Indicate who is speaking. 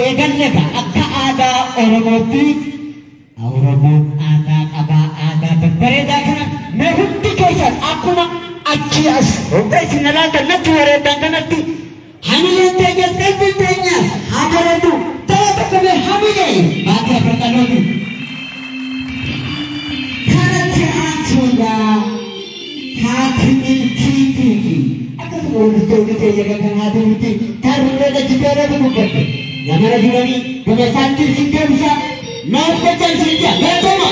Speaker 1: eegalle akka aadaa Oromootti Oromoon aadaa babbareedaa kana mee hundi keessan akkuma achi as hunda isin ilaaltan natti wareeddan kanatti hamileen teenyas qalbiin teenya haa galatu ta'ee tokko mee hamilee baatee afurtanooti kanatti aansuudhaa haatimiin kiitiifi akkasuma hordoftoonni keenya kan haatimitti tarree dachiteera dubbatte namara jiranii gama isaatti isin deebisa maal jechaan isin jaa galatoma